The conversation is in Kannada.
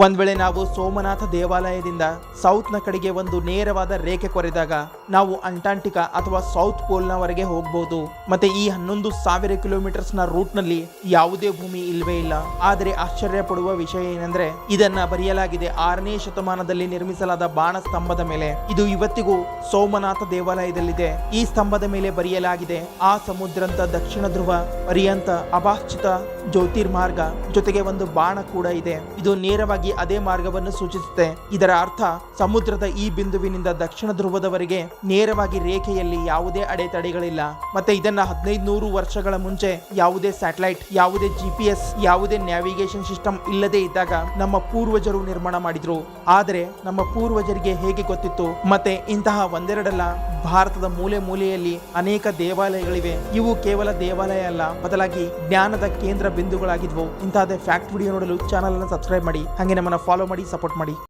ಒಂದ್ ವೇಳೆ ನಾವು ಸೋಮನಾಥ ದೇವಾಲಯದಿಂದ ಸೌತ್ನ ಕಡೆಗೆ ಒಂದು ನೇರವಾದ ರೇಖೆ ಕೊರೆದಾಗ ನಾವು ಅಂಟಾರ್ಟಿಕಾ ಅಥವಾ ಸೌತ್ ಪೋಲ್ನವರೆಗೆ ಹೋಗಬಹುದು. ಮತ್ತೆ ಈ 11,000 ಕಿಲೋಮೀಟರ್ಸ್ನ ರೂಟ್ನಲ್ಲಿ ಯಾವುದೇ ಭೂಮಿ ಇಲ್ವೇ ಇಲ್ಲ. ಆದರೆ ಆಶ್ಚರ್ಯ ಪಡುವ ವಿಷಯ ಏನಂದ್ರೆ ಇದನ್ನ ಬರೆಯಲಾಗಿದೆ 6ನೇ ಶತಮಾನದಲ್ಲಿ ನಿರ್ಮಿಸಲಾದ ಬಾಣ ಸ್ತಂಭದ ಮೇಲೆ. ಇದು ಇವತ್ತಿಗೂ ಸೋಮನಾಥ ದೇವಾಲಯದಲ್ಲಿದೆ. ಈ ಸ್ತಂಭದ ಮೇಲೆ ಬರೆಯಲಾಗಿದೆ ಆ ಸಮುದ್ರಂತ ದಕ್ಷಿಣ ಧ್ರುವ ಪರ್ಯಂತ ಅಭಾಶ್ಚಿತ ಜ್ಯೋತಿರ್ಮಾರ್ಗ, ಜೊತೆಗೆ ಒಂದು ಬಾಣ ಕೂಡ ಇದೆ. ಇದು ನೇರವಾಗಿ ಅದೇ ಮಾರ್ಗವನ್ನು ಸೂಚಿಸುತ್ತೆ. ಇದರ ಅರ್ಥ ಸಮುದ್ರದ ಈ ಬಿಂದುವಿನಿಂದ ದಕ್ಷಿಣ ಧ್ರುವದವರೆಗೆ ನೇರವಾಗಿ ರೇಖೆಯಲ್ಲಿ ಯಾವುದೇ ಅಡೆತಡೆಗಳಿಲ್ಲ. ಮತ್ತೆ ಇದನ್ನ 1500 ವರ್ಷಗಳ ಮುಂಚೆ ಯಾವುದೇ ಸ್ಯಾಟಲೈಟ್, ಯಾವುದೇ GPS, ಯಾವುದೇ ನ್ಯಾವಿಗೇಷನ್ ಸಿಸ್ಟಮ್ ಇಲ್ಲದೆ ಇದ್ದಾಗ ನಮ್ಮ ಪೂರ್ವಜರು ನಿರ್ಮಾಣ ಮಾಡಿದ್ರು. ಆದರೆ ನಮ್ಮ ಪೂರ್ವಜರಿಗೆ ಹೇಗೆ ಗೊತ್ತಿತ್ತು? ಮತ್ತೆ ಇಂತಹ ಒಂದೆರಡಲ್ಲ, ಭಾರತದ ಮೂಲೆ ಮೂಲೆಯಲ್ಲಿ ಅನೇಕ ದೇವಾಲಯಗಳಿವೆ. ಇವು ಕೇವಲ ದೇವಾಲಯ ಅಲ್ಲ, ಬದಲಾಗಿ ಜ್ಞಾನದ ಕೇಂದ್ರ ಬಿಂದುಗಳಾಗಿದ್ವು. ಇಂತಹದೇ ಫ್ಯಾಕ್ಟ್ ವಿಡಿಯೋ ನೋಡಲು ಚಾನಲ್ ಅನ್ನು ಸಬ್ಸ್ಕ್ರೈಬ್ ಮಾಡಿ, ಹಾಗೆ ನಮ್ಮನ್ನ ಫಾಲೋ ಮಾಡಿ, ಸಪೋರ್ಟ್ ಮಾಡಿ.